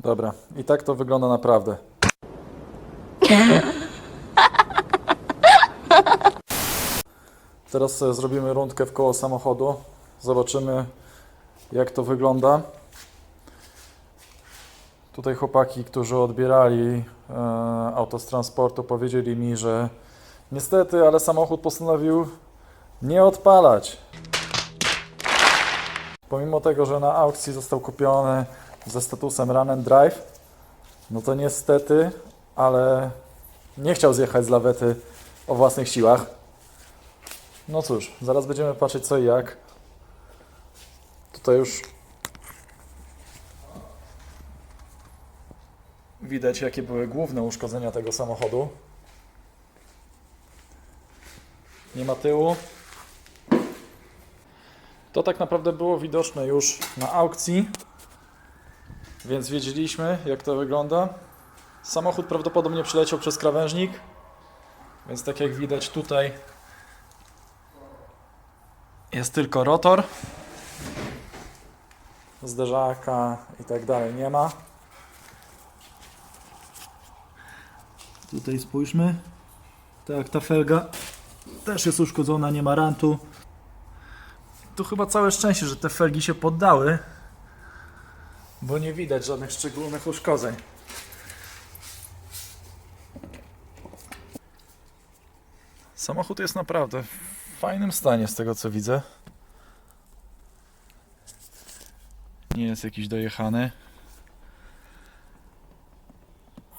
Dobra, i tak to wygląda naprawdę. Teraz sobie zrobimy rundkę w koło samochodu. Zobaczymy, jak to wygląda. Tutaj chłopaki, którzy odbierali auto z transportu, powiedzieli mi, że niestety, ale samochód postanowił nie odpalać. Pomimo tego, że na aukcji został kupiony ze statusem Run and Drive, no to niestety, ale nie chciał zjechać z lawety o własnych siłach. No cóż, zaraz będziemy patrzeć co i jak. Tutaj już widać, jakie były główne uszkodzenia tego samochodu. Nie ma tyłu. To tak naprawdę było widoczne już na aukcji, więc wiedzieliśmy, jak to wygląda. Samochód prawdopodobnie przeleciał przez krawężnik, więc tak jak widać tutaj jest tylko rotor. Zderzaka i tak dalej nie ma. Tutaj spójrzmy. Tak, ta felga też jest uszkodzona, nie ma rantu. Tu chyba całe szczęście, że te felgi się poddały, bo nie widać żadnych szczególnych uszkodzeń. Samochód jest naprawdę w fajnym stanie z tego co widzę. Nie jest jakiś dojechany.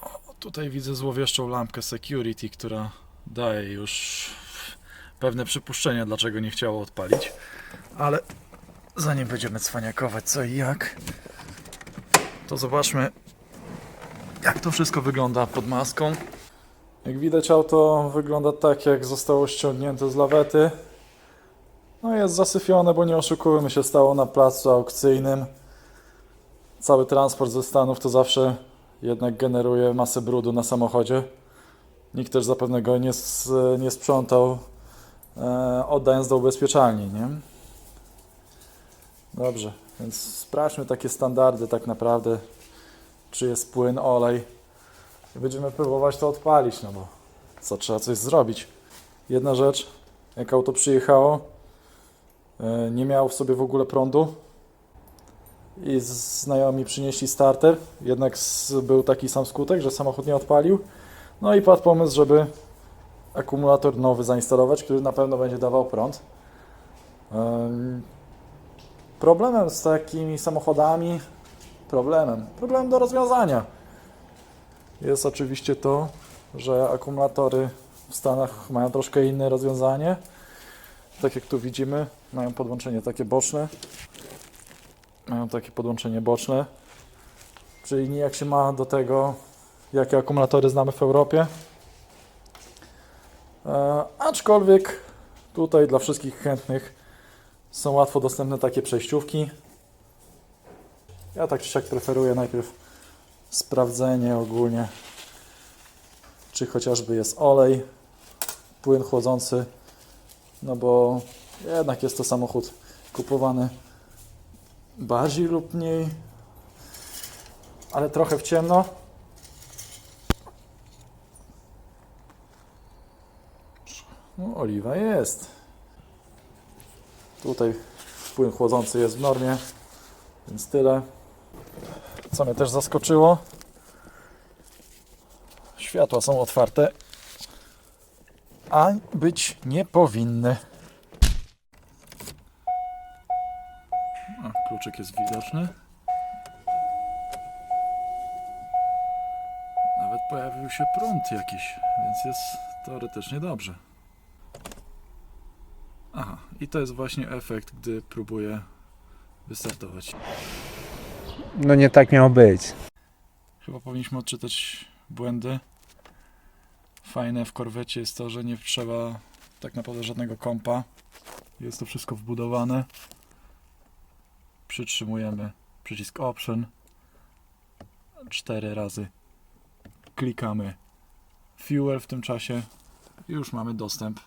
O, tutaj widzę złowieszczą lampkę security, która daje już pewne przypuszczenia, dlaczego nie chciało odpalić. Ale zanim będziemy cwaniakować co i jak, to zobaczmy, jak to wszystko wygląda pod maską. Jak widać, auto wygląda tak, jak zostało ściągnięte z lawety. No jest zasyfione, bo nie oszukujmy się, stało na placu aukcyjnym. Cały transport ze Stanów to zawsze jednak generuje masę brudu na samochodzie. Nikt też zapewne go nie sprzątał, oddając do ubezpieczalni, nie? Dobrze, więc sprawdźmy takie standardy tak naprawdę, czy jest płyn, olej. I będziemy próbować to odpalić, no bo co, trzeba coś zrobić. Jedna rzecz, jak auto przyjechało, nie miało w sobie w ogóle prądu i znajomi przynieśli starter, jednak był taki sam skutek, że samochód nie odpalił. No i padł pomysł, żeby akumulator nowy zainstalować, który na pewno będzie dawał prąd. Problemem z takimi samochodami, problemem do rozwiązania jest oczywiście to, że akumulatory w Stanach mają troszkę inne rozwiązanie. Tak jak tu widzimy, mają podłączenie takie boczne. Czyli nijak się ma do tego, jakie akumulatory znamy w Europie. Aczkolwiek tutaj dla wszystkich chętnych są łatwo dostępne takie przejściówki. Ja tak czy siak preferuję najpierw sprawdzenie ogólnie, czy chociażby jest olej, płyn chłodzący, no bo jednak jest to samochód kupowany bardziej lub mniej, ale trochę w ciemno. No, oliwa jest. Tutaj płyn chłodzący jest w normie, więc tyle. Co mnie też zaskoczyło, światła są otwarte, a być nie powinny. Kluczyk jest widoczny. Nawet pojawił się prąd jakiś, więc jest teoretycznie dobrze. Aha, i to jest właśnie efekt, gdy próbuję wystartować. No nie tak miało być. Chyba powinniśmy odczytać błędy. Fajne w korwecie jest to, że nie trzeba tak naprawdę żadnego kompa. Jest to wszystko wbudowane. Przytrzymujemy przycisk Option. 4 razy klikamy Fuel w tym czasie. I już mamy dostęp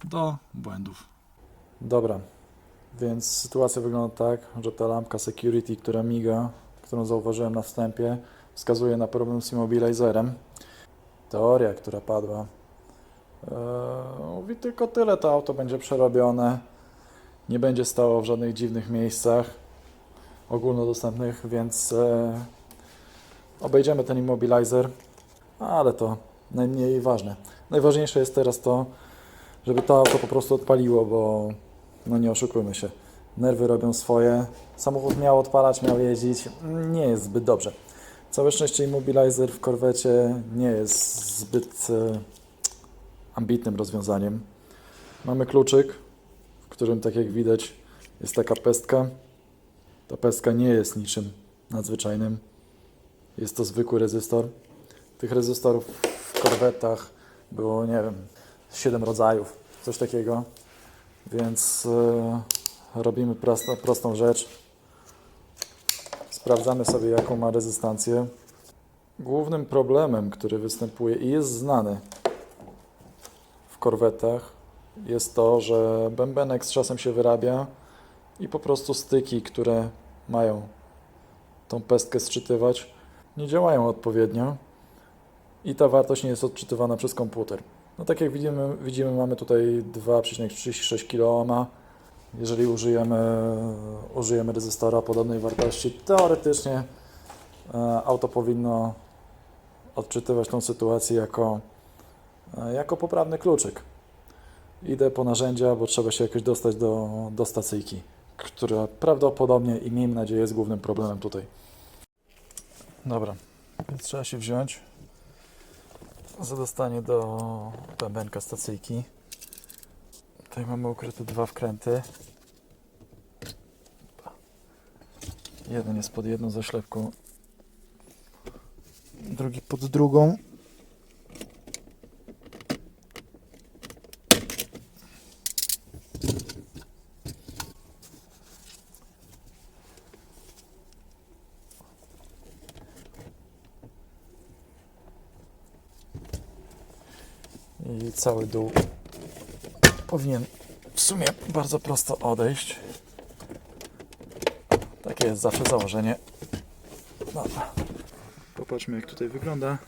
do błędów. Dobra, więc sytuacja wygląda tak, że ta lampka security, która miga, którą zauważyłem na wstępie, wskazuje na problem z immobilizerem. Teoria, która padła, mówi tylko tyle, to auto będzie przerobione, nie będzie stało w żadnych dziwnych miejscach ogólnodostępnych, więc obejdziemy ten immobilizer, ale to najmniej ważne. Najważniejsze jest teraz to, żeby to auto po prostu odpaliło, bo no nie oszukujmy się, nerwy robią swoje, samochód miał odpalać, miał jeździć, nie jest zbyt dobrze. Całe szczęście immobilizer w korwecie nie jest zbyt ambitnym rozwiązaniem. Mamy kluczyk, w którym, tak jak widać, jest taka pestka. Ta pestka nie jest niczym nadzwyczajnym. Jest to zwykły rezystor. Tych rezystorów w korwetach było, nie wiem, 7 rodzajów, coś takiego. Więc robimy prostą rzecz. Sprawdzamy sobie, jaką ma rezystancję. Głównym problemem, który występuje i jest znany w korwetach, jest to, że bębenek z czasem się wyrabia i po prostu styki, które mają tą pestkę sczytywać, nie działają odpowiednio i ta wartość nie jest odczytywana przez komputer. No tak jak widzimy mamy tutaj 2,36 kΩ. Jeżeli użyjemy rezystora podobnej wartości, teoretycznie auto powinno odczytywać tą sytuację jako poprawny kluczyk. Idę po narzędzia, bo trzeba się jakoś dostać do stacyjki, która prawdopodobnie i miejmy nadzieję jest głównym problemem tutaj. Dobra, więc trzeba się wziąć za dostanie do bębenka stacyjki. Tutaj mamy ukryte 2 wkręty. Jeden jest pod jedną zaślepką, drugi pod drugą. I cały dół powinien w sumie bardzo prosto odejść. Takie jest zawsze założenie. Dobra. Popatrzmy, jak tutaj wygląda.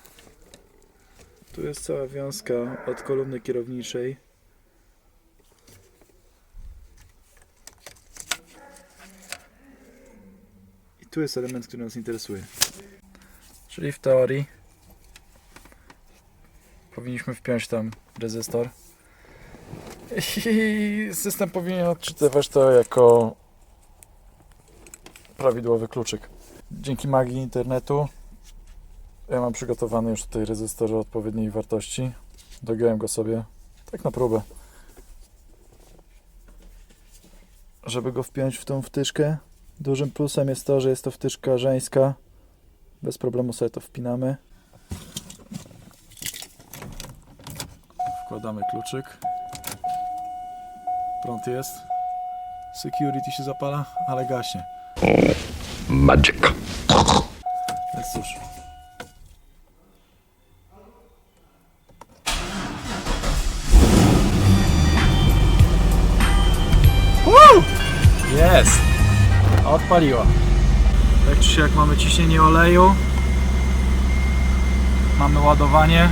Tu jest cała wiązka od kolumny kierowniczej. I tu jest element, który nas interesuje. Czyli w teorii powinniśmy wpiąć tam rezystor. I system powinien odczytywać to jako prawidłowy kluczyk. Dzięki magii internetu ja mam przygotowany już tutaj rezystor o odpowiedniej wartości. Dogiąłem go sobie tak na próbę, żeby go wpiąć w tą wtyczkę. Dużym plusem jest to, że jest to wtyczka żeńska. Bez problemu sobie to wpinamy. Wkładamy kluczyk. Prąd jest. Security się zapala, ale gaśnie. Magic. Więc cóż. Jest! Odpaliła. Tak czy siak mamy ciśnienie oleju. Mamy ładowanie.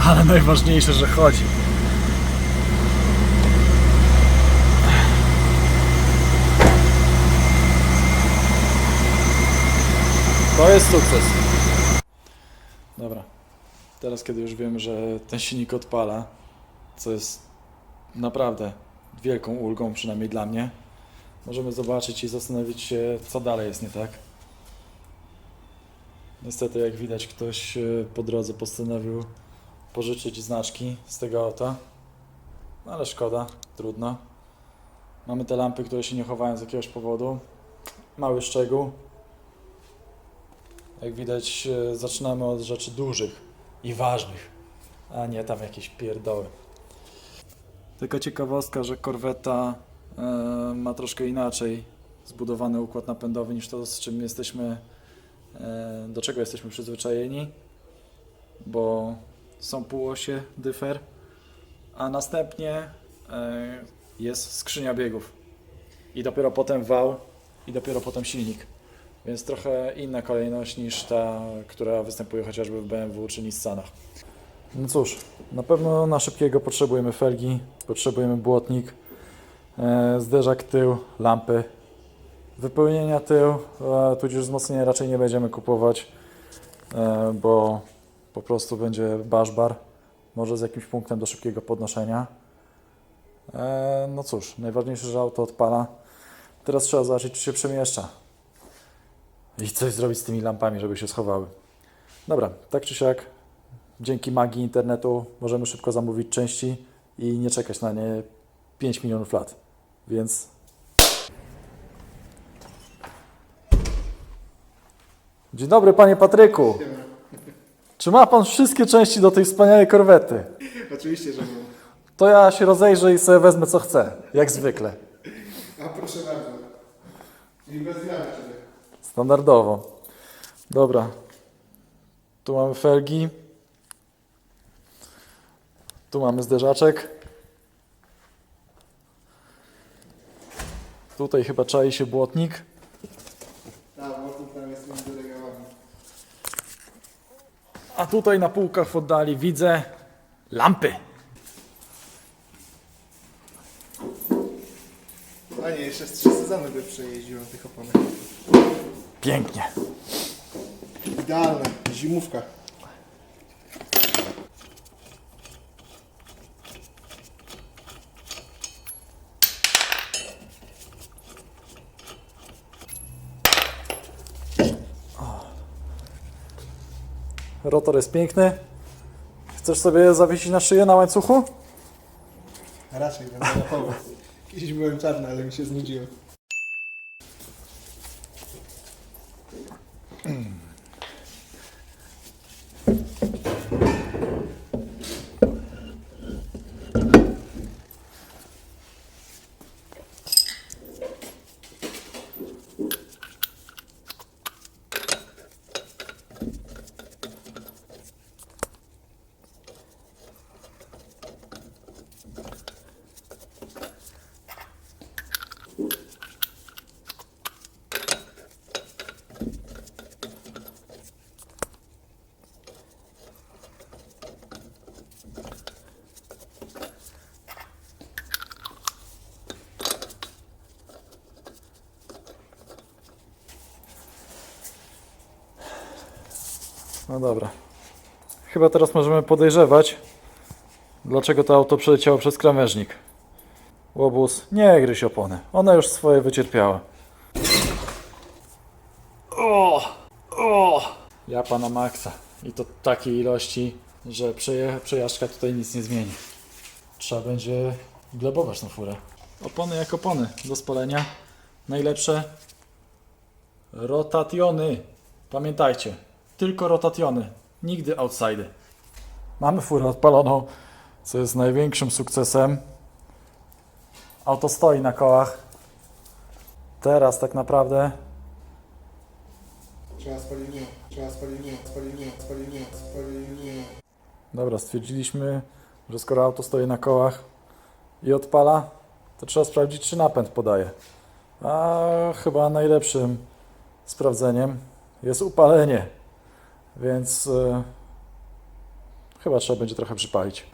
Ale najważniejsze, że chodzi. To jest sukces. Dobra. Teraz, kiedy już wiemy, że ten silnik odpala, co jest naprawdę wielką ulgą, przynajmniej dla mnie, możemy zobaczyć i zastanowić się, co dalej jest nie tak. Niestety, jak widać, ktoś po drodze postanowił pożyczyć znaczki z tego auta. No ale szkoda, trudno. Mamy te lampy, które się nie chowają z jakiegoś powodu. Mały szczegół. Jak widać, zaczynamy od rzeczy dużych i ważnych, a nie tam jakieś pierdoły. Tylko ciekawostka, że Corvetta ma troszkę inaczej zbudowany układ napędowy niż to, z czym jesteśmy, do czego jesteśmy przyzwyczajeni, bo są półosie dyfer, a następnie jest skrzynia biegów i dopiero potem wał i dopiero potem silnik. Więc trochę inna kolejność niż ta, która występuje chociażby w BMW czy Nissanach. No cóż, na pewno na szybkiego potrzebujemy felgi, potrzebujemy błotnik, zderzak tył, lampy. Wypełnienia tył, tudzież wzmocnienia raczej nie będziemy kupować, bo po prostu będzie baszbar, może z jakimś punktem do szybkiego podnoszenia. No cóż, najważniejsze, że auto odpala. Teraz trzeba zobaczyć, czy się przemieszcza i coś zrobić z tymi lampami, żeby się schowały. Dobra, tak czy siak, dzięki magii internetu możemy szybko zamówić części i nie czekać na nie 5 milionów lat, więc... Dzień dobry, panie Patryku. Czy ma pan wszystkie części do tej wspaniałej korwety? Oczywiście, że mam. To ja się rozejrzę i sobie wezmę co chcę, jak zwykle. A proszę bardzo. I bez zmiany ciebie. Standardowo. Dobra. Tu mamy felgi. Tu mamy zderzaczek. Tutaj chyba czai się błotnik. A, błotnik tam jest między regałami. A tutaj na półkach w oddali widzę lampy. A nie, jeszcze z 3 sezony by przejeździłem tych oponek. Pięknie. Idealne, zimówka. Rotor jest piękny. Chcesz sobie zawiesić na szyję na łańcuchu? A raczej będę rapował. Kiedyś byłem czarny, ale mi się znudziłem. No dobra. Chyba teraz możemy podejrzewać, dlaczego to auto przeleciało przez krawężnik. Łobuz, nie gryź opony. Ona już swoje wycierpiała. Ja pana maksa. I to takiej ilości, że przejażdżka tutaj nic nie zmieni. Trzeba będzie glebować tą furę. Opony jak opony do spalenia. Najlepsze rotationy. Pamiętajcie, tylko rotationy. Nigdy outside. Mamy furę odpaloną, co jest największym sukcesem. Auto stoi na kołach. Teraz tak naprawdę Trzeba spalinią, trzeba spalinią, spalinią, spalinią, spalinią. dobra, stwierdziliśmy, że skoro auto stoi na kołach i odpala, to trzeba sprawdzić, czy napęd podaje. A chyba najlepszym sprawdzeniem jest upalenie, więc chyba trzeba będzie trochę przypalić.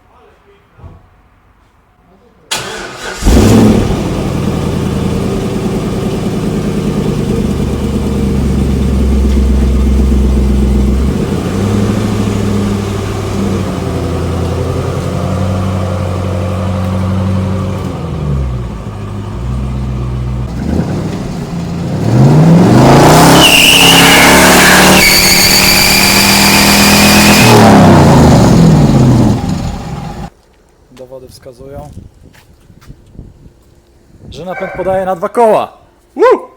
Dowody wskazują, że napęd podaje na 2 koła. Woo!